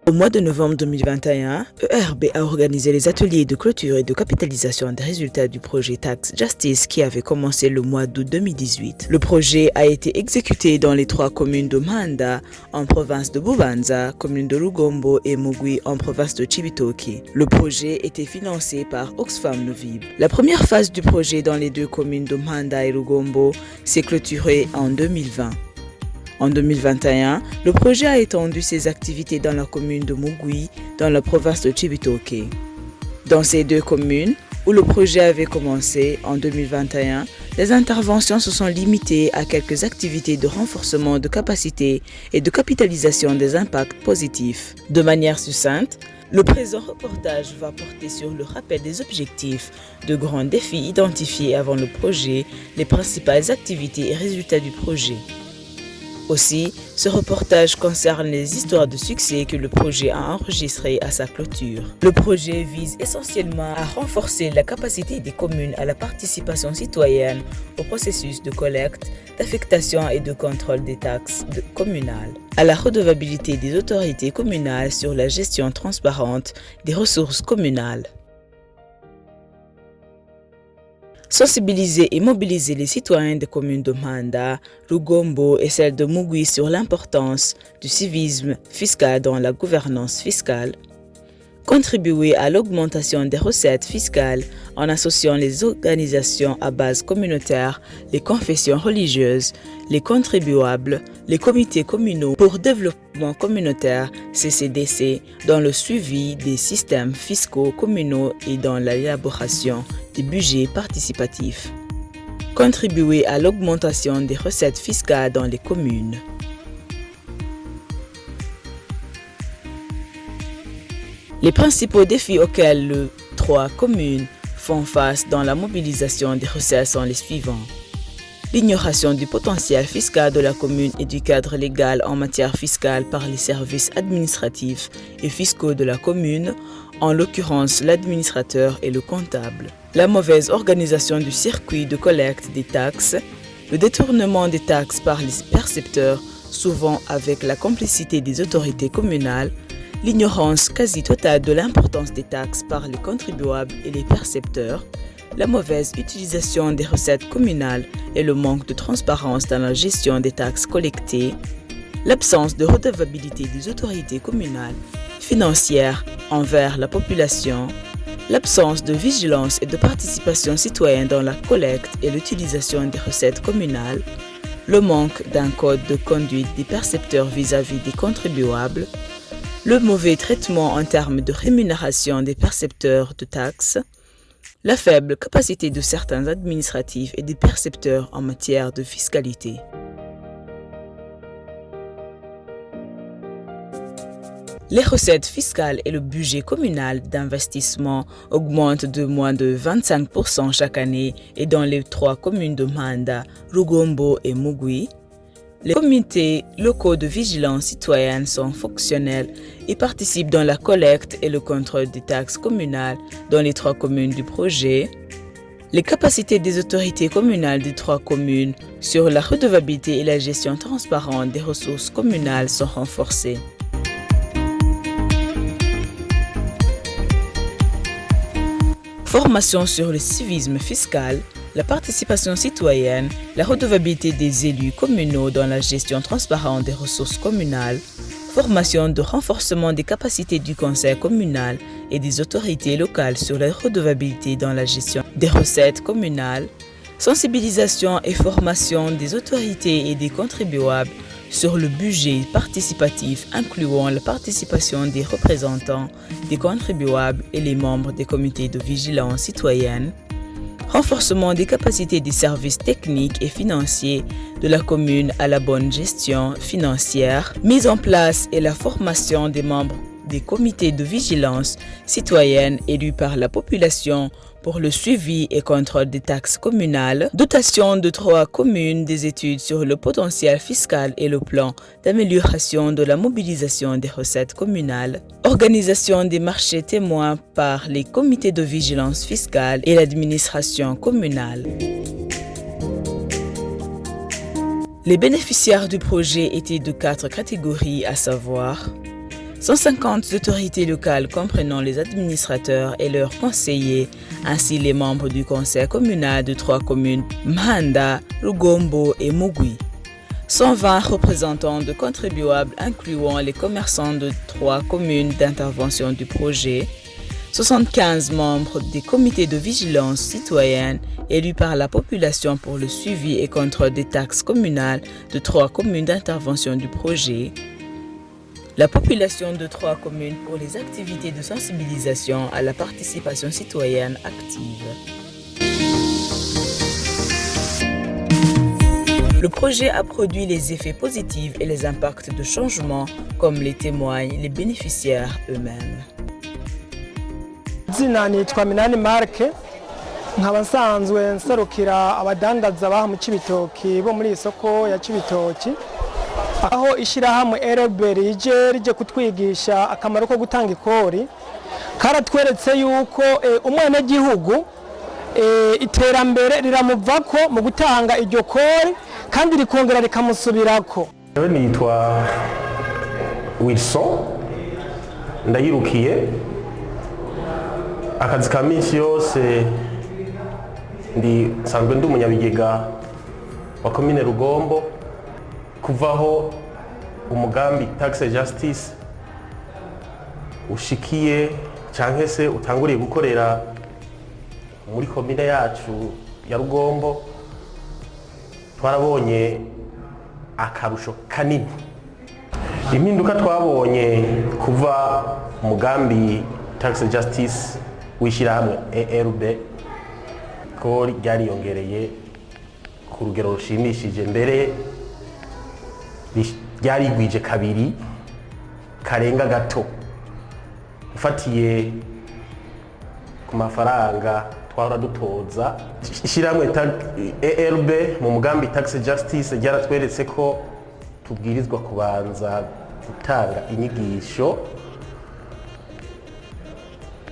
Au mois de novembre 2021, ERB a organisé les ateliers de clôture et de capitalisation des résultats du projet Tax Justice qui avait commencé le mois d'août 2018. Le projet a été exécuté dans les 3 communes de Manda, en province de Bubanza, commune de Rugombo et Mugwi en province de Cibitoke. Le projet était financé par Oxfam Novib. La première phase du projet dans les 2 communes de Manda et Rugombo s'est clôturée en 2020. En 2021, le projet a étendu ses activités dans la commune de Mugwi, dans la province de Cibitoke. Dans ces 2 communes, où le projet avait commencé en 2021, les interventions se sont limitées à quelques activités de renforcement de capacité et de capitalisation des impacts positifs. De manière succincte, le présent reportage va porter sur le rappel des objectifs, de grands défis identifiés avant le projet, les principales activités et résultats du projet. Aussi, ce reportage concerne les histoires de succès que le projet a enregistrées à sa clôture. Le projet vise essentiellement à renforcer la capacité des communes à la participation citoyenne au processus de collecte, d'affectation et de contrôle des taxes communales, à la redevabilité des autorités communales sur la gestion transparente des ressources communales. Sensibiliser et mobiliser les citoyens des communes de Manda, Rugombo et celles de Mugwi sur l'importance du civisme fiscal dans la gouvernance fiscale. Contribuer à l'augmentation des recettes fiscales en associant les organisations à base communautaire, les confessions religieuses, les contribuables, les comités communaux pour développement communautaire CCDC dans le suivi des systèmes fiscaux communaux et dans l'élaboration des budgets participatifs. Contribuer à l'augmentation des recettes fiscales dans les communes. Les principaux défis auxquels les 3 communes font face dans la mobilisation des recettes sont les suivants. L'ignoration du potentiel fiscal de la commune et du cadre légal en matière fiscale par les services administratifs et fiscaux de la commune, en l'occurrence l'administrateur et le comptable. La mauvaise organisation du circuit de collecte des taxes, le détournement des taxes par les percepteurs, souvent avec la complicité des autorités communales, l'ignorance quasi totale de l'importance des taxes par les contribuables et les percepteurs, la mauvaise utilisation des recettes communales et le manque de transparence dans la gestion des taxes collectées, l'absence de redevabilité des autorités communales financières envers la population, l'absence de vigilance et de participation citoyenne dans la collecte et l'utilisation des recettes communales, le manque d'un code de conduite des percepteurs vis-à-vis des contribuables, le mauvais traitement en termes de rémunération des percepteurs de taxes, la faible capacité de certains administratifs et des percepteurs en matière de fiscalité. Les recettes fiscales et le budget communal d'investissement augmentent de moins de 25% chaque année et dans les 3 communes de Manda, Rugombo et Mugwi. Les comités locaux de vigilance citoyenne sont fonctionnels et participent dans la collecte et le contrôle des taxes communales dans les 3 communes du projet. Les capacités des autorités communales des 3 communes sur la redevabilité et la gestion transparente des ressources communales sont renforcées. Formation sur le civisme fiscal, la participation citoyenne, la redevabilité des élus communaux dans la gestion transparente des ressources communales, formation de renforcement des capacités du conseil communal et des autorités locales sur la redevabilité dans la gestion des recettes communales, sensibilisation et formation des autorités et des contribuables sur le budget participatif incluant la participation des représentants des contribuables et les membres des comités de vigilance citoyenne, renforcement des capacités des services techniques et financiers de la commune à la bonne gestion financière, mise en place et la formation des membres des comités de vigilance citoyenne élus par la population pour le suivi et contrôle des taxes communales, dotation de 3 communes des études sur le potentiel fiscal et le plan d'amélioration de la mobilisation des recettes communales, organisation des marchés témoins par les comités de vigilance fiscale et l'administration communale. Les bénéficiaires du projet étaient de 4 catégories, à savoir 150 autorités locales comprenant les administrateurs et leurs conseillers, ainsi les membres du conseil communal de 3 communes, Mhanda, Rugombo et Mugwi. 120 représentants de contribuables incluant les commerçants de 3 communes d'intervention du projet, 75 membres des comités de vigilance citoyenne élus par la population pour le suivi et contrôle des taxes communales de 3 communes d'intervention du projet, la population de 3 communes pour les activités de sensibilisation à la participation citoyenne active. Le projet a produit les effets positifs et les impacts de changement comme les témoignent les bénéficiaires eux-mêmes. Izina nitwa Minani Mark, nkaba nsanzwe nserukira abadandaza baha mu Cibitoki bo muri isoko ya Cibitoki, aho ishirahamwe RB rije kutwigisha akamaro ko gutanga ikori. Karatweretse yuko umwana gihugu iterambere riramuvako mu gutanga iryo kori kandi rikongera rikamusubirako. Nitwa Wilson ndayirukiye, akazi ka minsi yose nsanzwe ndi umunyabigega wa komine Rugombo. Kuvaho umugambi Tax Justice ushikiye canke se utanguriye gukorera muri komine yacu ya Rugombo, twarabonye akarusho kanini. Impinduka twabonye kuva umugambi Tax Justice wishirahamwe ERB ko ryariyongereye ku rugero rushimishije, mbere ryarigwije kabiri karenga gato ufatiye ku mafaranga twahora dutoza. Ishirahamwe ERB mu mugambi Tax Justice ryaratweretse ko tubwirizwa kubanza gutanga inyigisho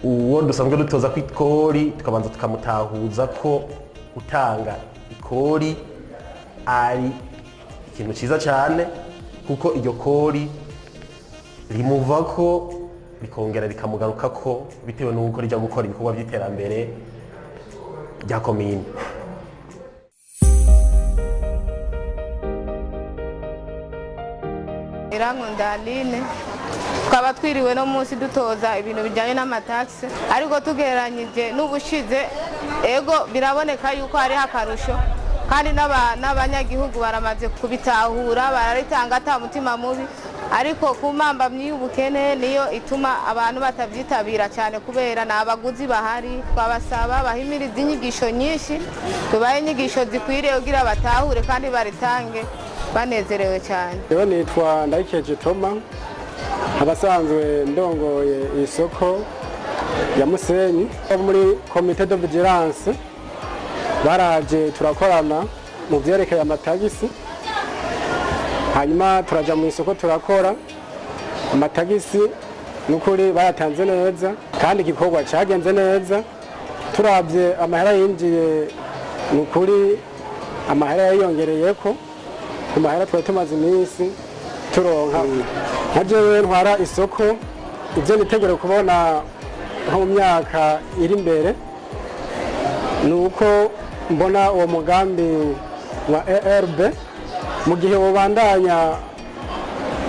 uwo dusanzwe dutoza ku ikori, tukabanza tukamutahuza ko gutanga ikori ari ikintu cyiza cyane, kuko iryo kori rimuvako rikongera rikamugarukako bitewe n'uko rijya gukora ibikorwa by'iterambere rya komine. Irangundaline twaba twiriwe no munsi dutoza ibintu bijyanye n'amataxe, ariko tugereranyije n'ubushize ego biraboneka yuko hari akarusho, kandi n'abanyagihugu baramaze kubitahura, bararitanga ata mutima mubi, ariko ku mpambamyi y'ubukene niyo ituma abantu batavyitabira cyane kubera n'abaguzi bahari. Twabasaba bahimiriza inyigisho nyinshi, tubaye inyigisho zikwiriye kugira batahure kandi baritange banezerewe cyane. Rero nitwa Ndayikeje Toma, abasanzwe ndongoye isoko ya Musenyi muri Comité de Vigilance. Baraje turakorana mu byerekeye amatagisi, hanyuma turaja mu isoko turakora amatagisi. Nukuri bayatanze neza kandi igikorwa cyagenze neza. Turabye amahera yinjiye, nukuri amahera yiyongereyeko ku mahera twari tumaze iminsi turonka. Nkajewe ntwara isoko, ibyo nitegure kubona nko mu myaka iri imbere nuko mbona uwo mugambi wa ERB mu gihe wobandanya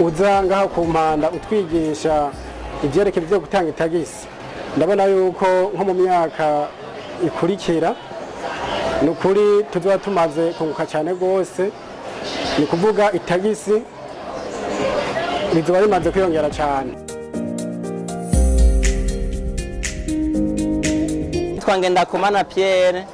uza ngaho ku Mpanda utwigisha ibyerekeye byo gutanga itagisi. Ndabona yuko nko mu myaka ikurikira nukuri tuzoba tumaze kunguka cyane rwose, ni kuvuga itagisi rizoba rimaze kwiyongera cyane. Twangendakumana Pierre,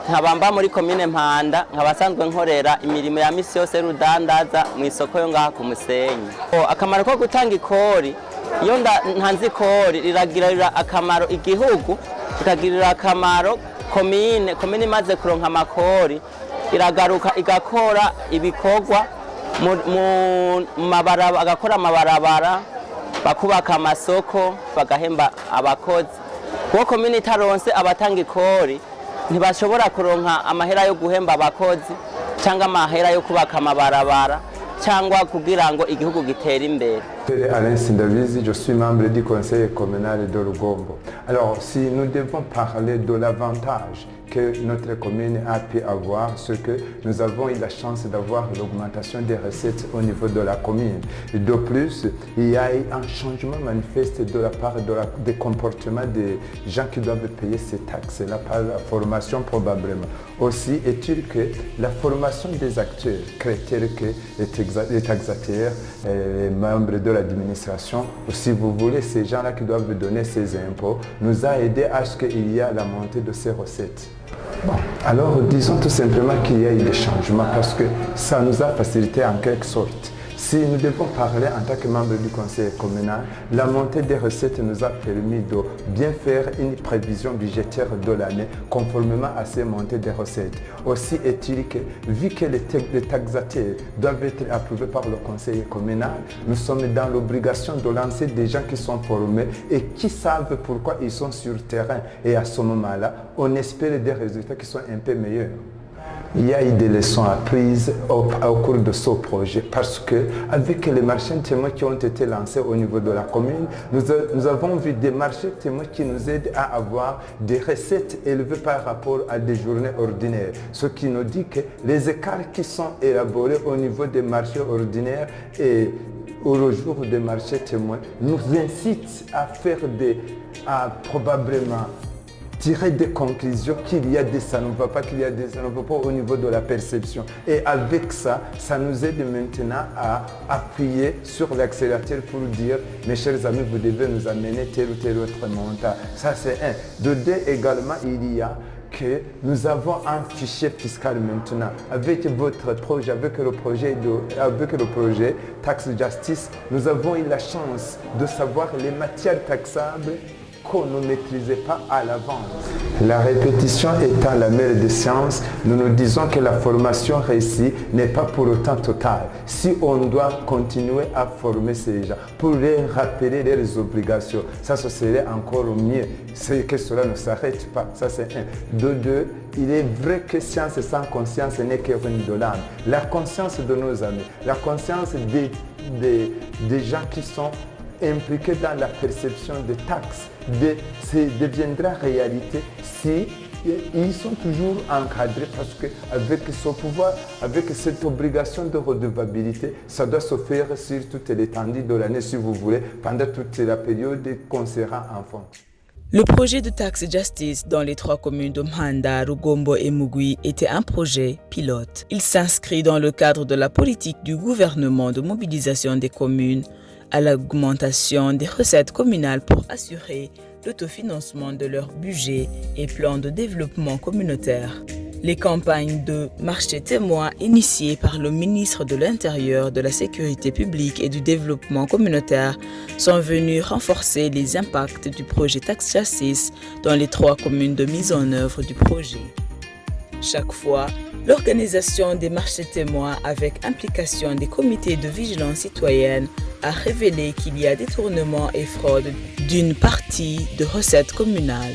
nkabamba muri komine Mpanda, nkabasanzwe nkorera imirimo ya misi yose rudandaza mu isoko yo ngaha ku Musenyi. Akamaro ko gutanga ikori, iyo ntanze ikori riragirira akamaro igihugu, kikagirira akamaro komine imaze kuronka amakori iragaruka igakora ibikorwa mu mabarabara, agakora amabarabara, bakubaka amasoko, bagahemba abakozi. Kuko komine itaronse abatanga ikori ntibashobora kuronka amahera yo guhemba abakozi cyangwa amahera yo kubaka amabarabara cyangwa kugira ngo igihugu gitere imbere. Alain Sindavizi, je suis membre du conseil communal de Rugombo. Alors, si nous devons parler de l'avantage que notre commune a pu avoir, c'est que nous avons eu la chance d'avoir l'augmentation des recettes au niveau de la commune. Et de plus, il y a eu un changement manifeste de la part des comportements des gens qui doivent payer ces taxes-là par la formation probablement. Aussi, est-il que la formation des acteurs, tels que les taxateurs, les membres de l'administration, ou si vous voulez, ces gens-là qui doivent donner ces impôts, nous a aidé à ce qu'il y ait la montée de ces recettes. Bon, alors disons tout simplement qu'il y a eu des changements parce que ça nous a facilité en quelque sorte. Si nous devons parler en tant que membre du conseil communal, la montée des recettes nous a permis de bien faire une prévision budgétaire de l'année conformément à ces montées des recettes. Aussi est-il que, vu que les taxateurs doivent être approuvés par le conseil communal, nous sommes dans l'obligation de lancer des gens qui sont formés et qui savent pourquoi ils sont sur le terrain. Et à ce moment-là, on espère des résultats qui sont un peu meilleurs. Il y a eu des leçons apprises au cours de ce projet parce que avec les marchés témoins qui ont été lancés au niveau de la commune, nous avons vu des marchés témoins qui nous aident à avoir des recettes élevées par rapport à des journées ordinaires. Ce qui nous dit que les écarts qui sont élaborés au niveau des marchés ordinaires et au jour des marchés témoins nous incitent à faire probablement tirer des conclusions qu'il y a des ça ne va pas, qu'il y a des ça ne va pas au niveau de la perception. Et avec ça, ça nous aide maintenant à appuyer sur l'accélérateur pour dire, mes chers amis, vous devez nous amener tel ou tel autre montant. Ça c'est un. De deux également, il y a que nous avons un fichier fiscal maintenant. Avec votre projet, avec le projet Tax Justice, nous avons eu la chance de savoir les matières taxables qu'on ne maîtrisait pas à l'avance. La répétition étant la mère des sciences, nous nous disons que la formation réussie n'est pas pour autant totale. Si on doit continuer à former ces gens pour les rappeler leurs obligations, ça ce serait encore mieux. C'est que cela ne s'arrête pas. Ça c'est un. De deux, il est vrai que science sans conscience n'est que ruine de l'âme. La conscience de nos amis, la conscience des gens qui sont impliqués dans la perception des taxes deviendra réalité si ils sont toujours encadrés parce qu'avec ce pouvoir, avec cette obligation de redevabilité, ça doit se faire sur toute l'étendue de l'année si vous voulez, pendant toute la période qu'on sera enfant. Le projet de Tax Justice dans les 3 communes de Mhanda, Rugombo et Mugwi était un projet pilote. Il s'inscrit dans le cadre de la politique du gouvernement de mobilisation des communes à l'augmentation des recettes communales pour assurer l'autofinancement de leur budget et plan de développement communautaire. Les campagnes de marché témoin initiées par le ministre de l'Intérieur, de la Sécurité publique et du Développement communautaire sont venues renforcer les impacts du projet Tax Justice dans les 3 communes de mise en œuvre du projet. Chaque fois, l'organisation des marchés témoins avec implication des comités de vigilance citoyenne a révélé qu'il y a détournement et fraude d'une partie de recettes communales.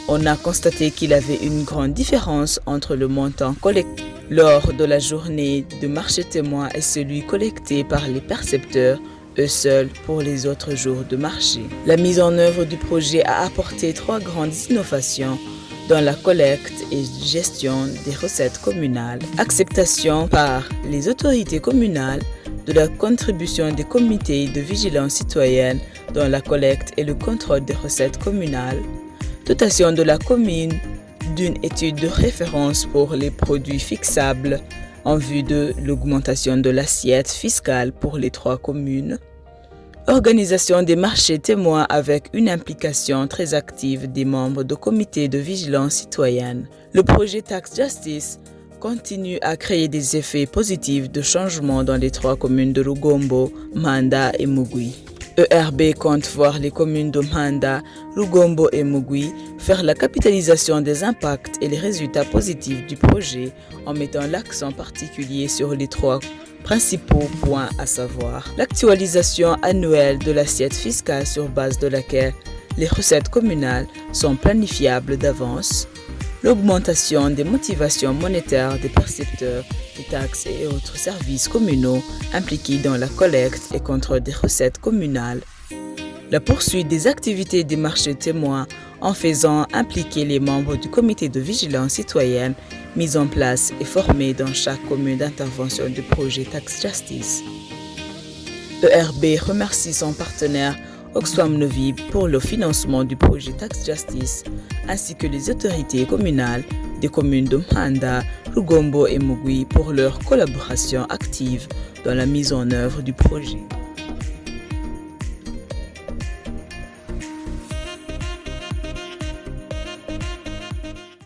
On a constaté qu'il y avait une grande différence entre le montant collecté lors de la journée de marché témoin et celui collecté par les percepteurs eux seuls pour les autres jours de marché. La mise en œuvre du projet a apporté 3 grandes innovations dans la collecte et gestion des recettes communales, acceptation par les autorités communales de la contribution des comités de vigilance citoyenne dans la collecte et le contrôle des recettes communales, dotation de la commune d'une étude de référence pour les produits fixables en vue de l'augmentation de l'assiette fiscale pour les 3 communes, organisation des marchés témoins avec une implication très active des membres de comités de vigilance citoyenne. Le projet Tax Justice continue à créer des effets positifs de changement dans les 3 communes de Rugombo, Mhanda et Mugwi. ERB compte voir les communes de Mhanda, Rugombo et Mugwi faire la capitalisation des impacts et les résultats positifs du projet en mettant l'accent particulier sur les 3 principaux points, à savoir l'actualisation annuelle de l'assiette fiscale sur base de laquelle les recettes communales sont planifiables d'avance, l'augmentation des motivations monétaires des percepteurs des taxes et autres services communaux impliqués dans la collecte et contrôle des recettes communales, la poursuite des activités des marchés témoins en faisant impliquer les membres du comité de vigilance citoyenne mis en place et formé dans chaque commune d'intervention du projet Tax Justice. ERB remercie son partenaire Oxfam Novib pour le financement du projet Tax Justice ainsi que les autorités communales des communes de Mpanda, Rugombo et Mugwi pour leur collaboration active dans la mise en œuvre du projet.